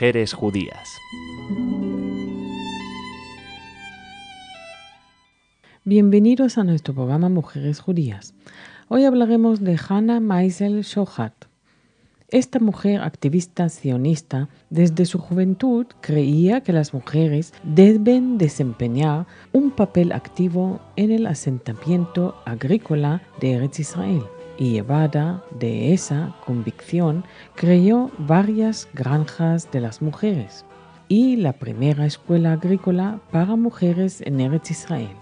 mujeres judías. Bienvenidos a nuestro programa Mujeres Judías. Hoy hablaremos de Hannah Meisel Shohat. Esta mujer activista sionista desde su juventud creía que las mujeres deben desempeñar un papel activo en el asentamiento agrícola de Eretz Israel, y llevada de esa convicción creó varias granjas de las mujeres y la primera escuela agrícola para mujeres en Eretz Israel.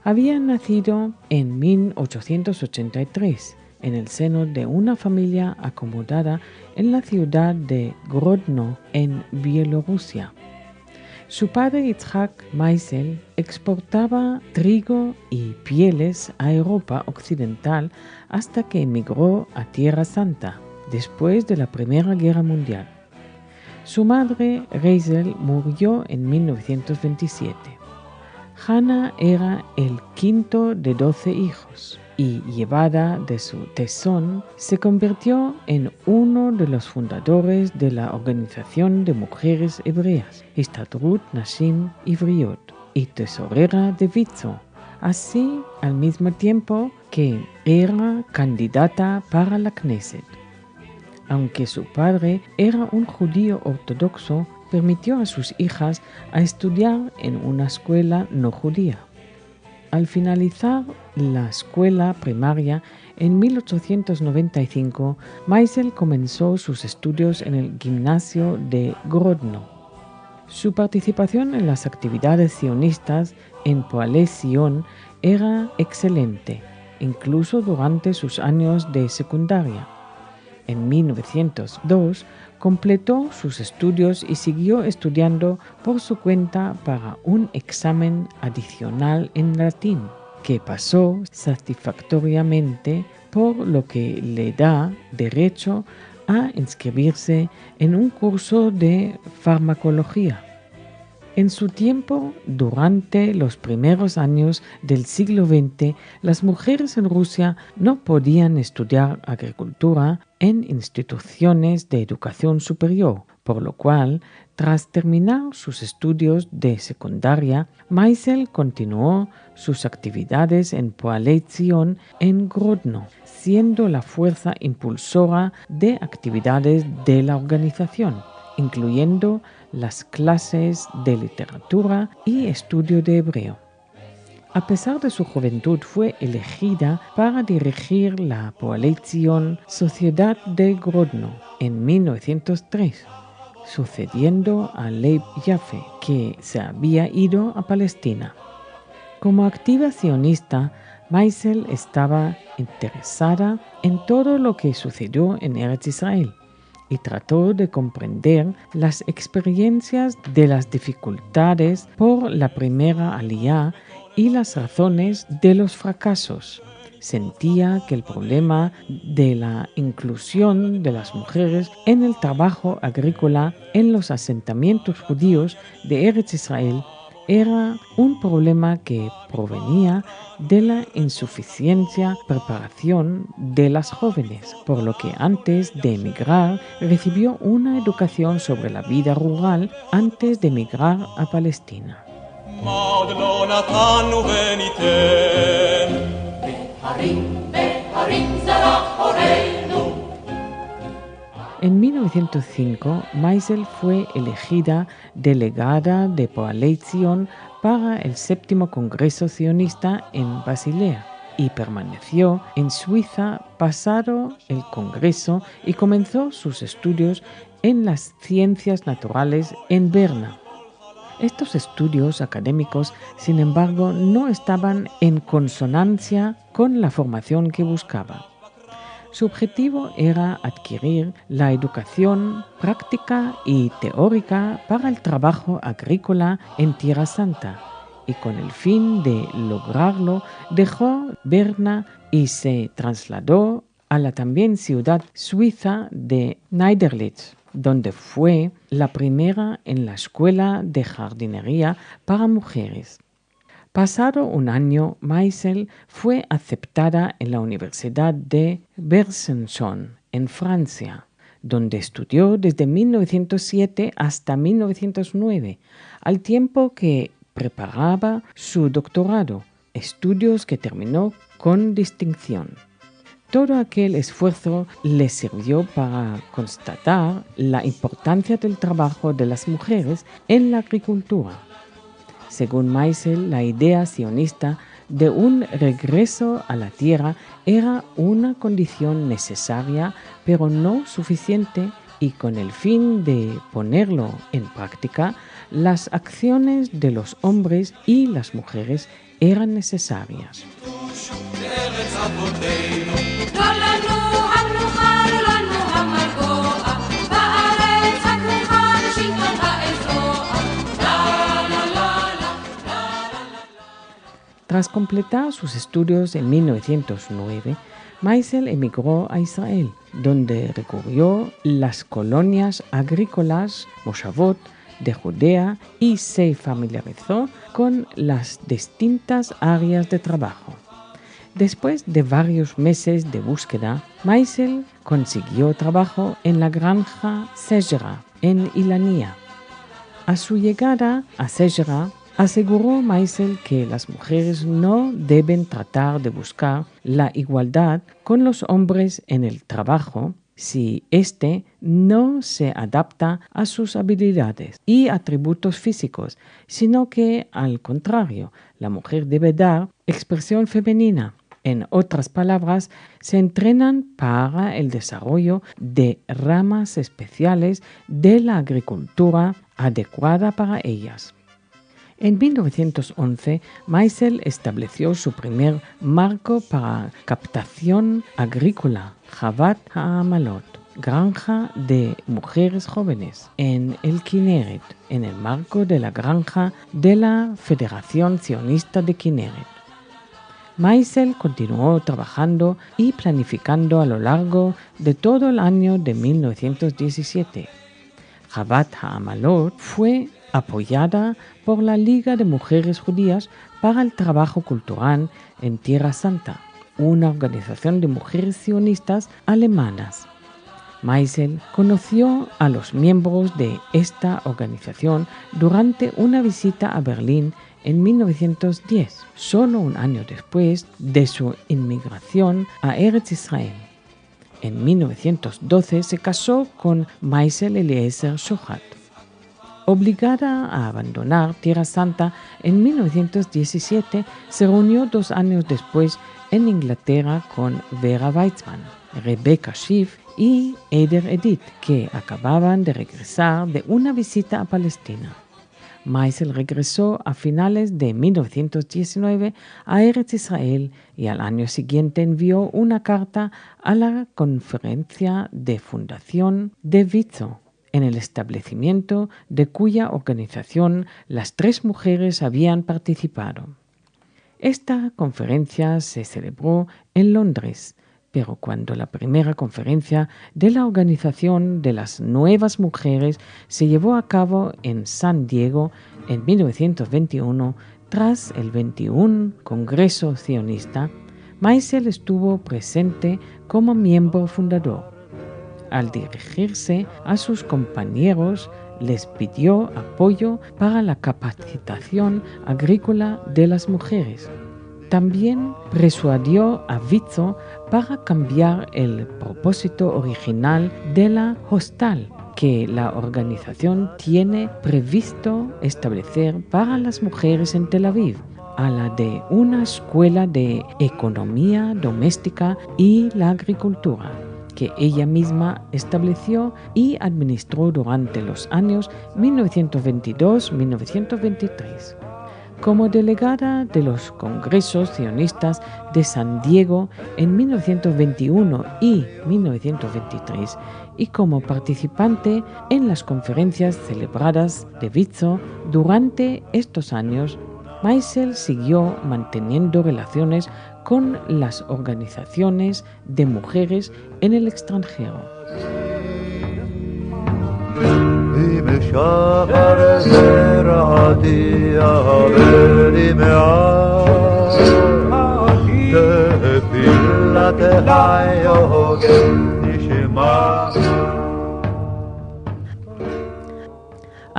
Había nacido en 1883 en el seno de una familia acomodada en la ciudad de Grodno, en Bielorrusia. Su padre Yitzhak Meisel exportaba trigo y pieles a Europa occidental hasta que emigró a Tierra Santa, después de la Primera Guerra Mundial. Su madre, Reisel, murió en 1927. Hannah era el quinto de 12 hijos y, llevada de su tesón, se convirtió en uno de los fundadores de la Organización de Mujeres Hebreas, Histadrut Nashim Ivriot, y tesorera de Witzo, así al mismo tiempo que era candidata para la Knesset. Aunque su padre era un judío ortodoxo, permitió a sus hijas a estudiar en una escuela no judía. Al finalizar la escuela primaria en 1895, Meisel comenzó sus estudios en el gimnasio de Grodno. Su participación en las actividades sionistas en Poalei Zion era excelente, incluso durante sus años de secundaria. En 1902 completó sus estudios y siguió estudiando por su cuenta para un examen adicional en latín, que pasó satisfactoriamente, por lo que le da derecho a inscribirse en un curso de farmacología. En su tiempo, durante los primeros años del siglo XX, las mujeres en Rusia no podían estudiar agricultura en instituciones de educación superior, por lo cual, tras terminar sus estudios de secundaria, Meisel continuó sus actividades en Poalei Zion en Grodno, siendo la fuerza impulsora de actividades de la organización, incluyendo las clases de literatura y estudio de hebreo. A pesar de su juventud, fue elegida para dirigir la Poalei Zion Sociedad de Grodno en 1903, sucediendo a Leib Yaffe, que se había ido a Palestina. Como activa sionista, Meisel estaba interesada en todo lo que sucedió en Eretz Israel y trató de comprender las experiencias de las dificultades por la primera aliyá y las razones de los fracasos. Sentía que el problema de la inclusión de las mujeres en el trabajo agrícola en los asentamientos judíos de Eretz Israel era un problema que provenía de la insuficiencia preparación de las jóvenes, por lo que antes de emigrar recibió una educación sobre la vida rural antes de emigrar a Palestina. En 1905, Meisel fue elegida delegada de Poalei Zion para el 7º Congreso Sionista en Basilea y permaneció en Suiza pasado el Congreso y comenzó sus estudios en las ciencias naturales en Berna. Estos estudios académicos, sin embargo, no estaban en consonancia con la formación que buscaba. Su objetivo era adquirir la educación práctica y teórica para el trabajo agrícola en Tierra Santa, y con el fin de lograrlo dejó Berna y se trasladó a la también ciudad suiza de Niederlitz, donde fue la primera en la escuela de jardinería para mujeres. Pasado un año, Meisel fue aceptada en la Universidad de Besançon, en Francia, donde estudió desde 1907 hasta 1909, al tiempo que preparaba su doctorado, estudios que terminó con distinción. Todo aquel esfuerzo le sirvió para constatar la importancia del trabajo de las mujeres en la agricultura. Según Meisel, la idea sionista de un regreso a la tierra era una condición necesaria, pero no suficiente, y con el fin de ponerlo en práctica, las acciones de los hombres y las mujeres eran necesarias. Tras completar sus estudios en 1909, Meisel emigró a Israel, donde recorrió las colonias agrícolas Moshavot de Judea y se familiarizó con las distintas áreas de trabajo. Después de varios meses de búsqueda, Meisel consiguió trabajo en la granja Sejera, en Ilania. A su llegada a Sejera, aseguró Meisel que las mujeres no deben tratar de buscar la igualdad con los hombres en el trabajo si éste no se adapta a sus habilidades y atributos físicos, sino que, al contrario, la mujer debe dar expresión femenina. En otras palabras, se entrenan para el desarrollo de ramas especiales de la agricultura adecuada para ellas. En 1911, Meisel estableció su primer marco para captación agrícola, Javat Ha'amalot, granja de mujeres jóvenes, en el Kinneret, en el marco de la granja de la Federación Sionista de Kinneret. Meisel continuó trabajando y planificando a lo largo de todo el año de 1917. Javat Ha'amalot fue apoyada por la Liga de Mujeres Judías para el Trabajo Cultural en Tierra Santa, una organización de mujeres sionistas alemanas. Meisel conoció a los miembros de esta organización durante una visita a Berlín en 1910, solo un año después de su inmigración a Eretz Israel. En 1912 se casó con Meisel Eliezer Shohat. Obligada a abandonar Tierra Santa en 1917, se reunió 2 años después en Inglaterra con Vera Weizmann, Rebecca Schiff y Eder Edith, que acababan de regresar de una visita a Palestina. Meisel regresó a finales de 1919 a Eretz Israel y al año siguiente envió una carta a la conferencia de fundación de Witzo, en el establecimiento de cuya organización las 3 mujeres habían participado. Esta conferencia se celebró en Londres, pero cuando la primera conferencia de la Organización de las Nuevas Mujeres se llevó a cabo en San Diego en 1921, tras el 21 Congreso Sionista, Meisel estuvo presente como miembro fundador. Al dirigirse a sus compañeros, les pidió apoyo para la capacitación agrícola de las mujeres. También persuadió a Witzo para cambiar el propósito original de la hostal que la organización tiene previsto establecer para las mujeres en Tel Aviv, a la de una escuela de economía doméstica y la agricultura, que ella misma estableció y administró durante los años 1922-1923. Como delegada de los Congresos Sionistas de San Diego en 1921 y 1923 y como participante en las conferencias celebradas de Witzo durante estos años, Meisel siguió manteniendo relaciones con las organizaciones de mujeres en el extranjero.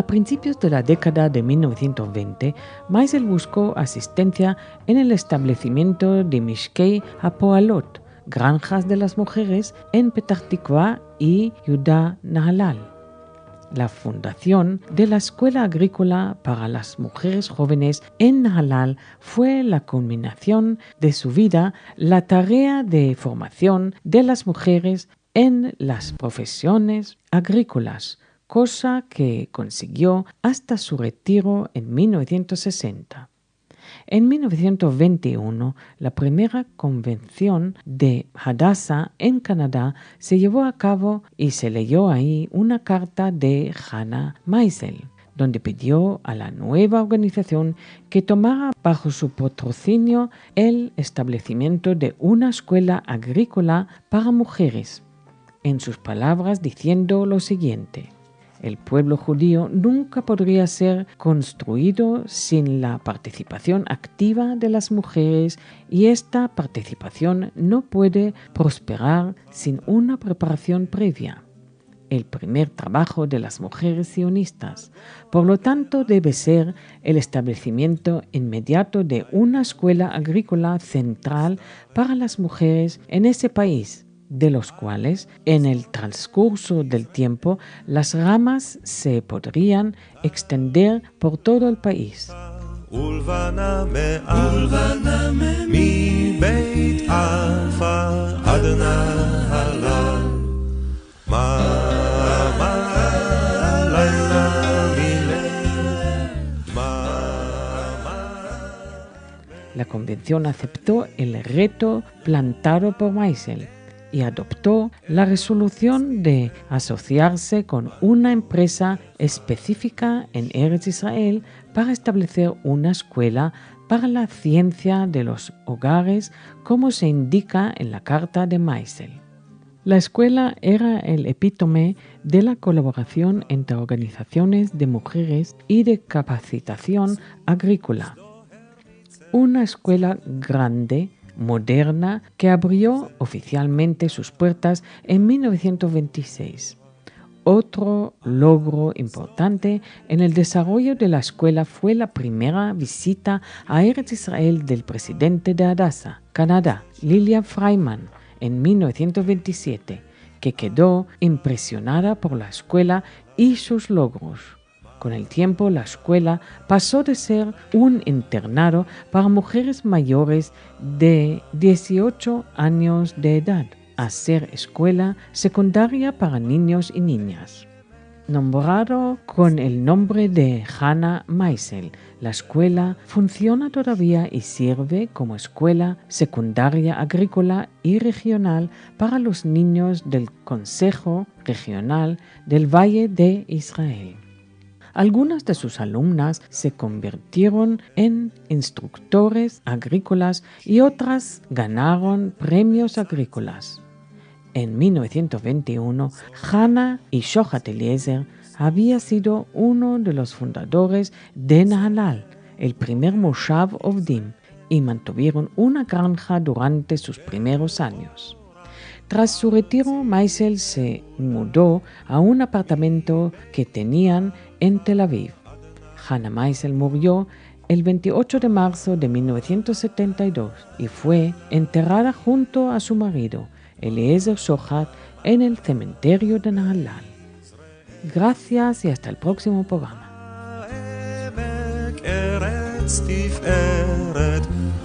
A principios de la década de 1920, Meisel buscó asistencia en el establecimiento de Mishkei HaPoalot, granjas de las mujeres en Petah Tikva y Yehuda Nahalal. La fundación de la Escuela Agrícola para las Mujeres Jóvenes en Nahalal fue la culminación de su vida, la tarea de formación de las mujeres en las profesiones agrícolas, cosa que consiguió hasta su retiro en 1960. En 1921, la primera convención de Hadassah en Canadá se llevó a cabo y se leyó ahí una carta de Hannah Meisel, donde pidió a la nueva organización que tomara bajo su patrocinio el establecimiento de una escuela agrícola para mujeres. En sus palabras diciendo lo siguiente: el pueblo judío nunca podría ser construido sin la participación activa de las mujeres y esta participación no puede prosperar sin una preparación previa. El primer trabajo de las mujeres sionistas, por lo tanto, debe ser el establecimiento inmediato de una escuela agrícola central para las mujeres en ese país, de los cuales, en el transcurso del tiempo, las ramas se podrían extender por todo el país. La convención aceptó el reto plantado por Meisel y adoptó la resolución de asociarse con una empresa específica en Eretz Israel para establecer una escuela para la ciencia de los hogares, como se indica en la carta de Meisel. La escuela era el epítome de la colaboración entre organizaciones de mujeres y de capacitación agrícola. Una escuela grande, moderna, que abrió oficialmente sus puertas en 1926. Otro logro importante en el desarrollo de la escuela fue la primera visita a Eretz Israel del presidente de Hadassah, Canadá, Lillian Freiman, en 1927, que quedó impresionada por la escuela y sus logros. Con el tiempo, la escuela pasó de ser un internado para mujeres mayores de 18 años de edad a ser escuela secundaria para niños y niñas. Nombrado con el nombre de Hannah Meisel, la escuela funciona todavía y sirve como escuela secundaria agrícola y regional para los niños del Consejo Regional del Valle de Israel. Algunas de sus alumnas se convirtieron en instructores agrícolas y otras ganaron premios agrícolas. En 1921, Hannah y Shohat Eliezer había sido uno de los fundadores de Nahalal, el primer Moshav Ovdim, y mantuvieron una granja durante sus primeros años. Tras su retiro, Meisel se mudó a un apartamento que tenían en Tel Aviv. Hannah Meisel murió el 28 de marzo de 1972 y fue enterrada junto a su marido, Eliezer Shohat, en el cementerio de Nahalal. Gracias y hasta el próximo programa.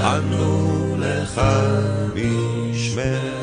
אנו לך משמרת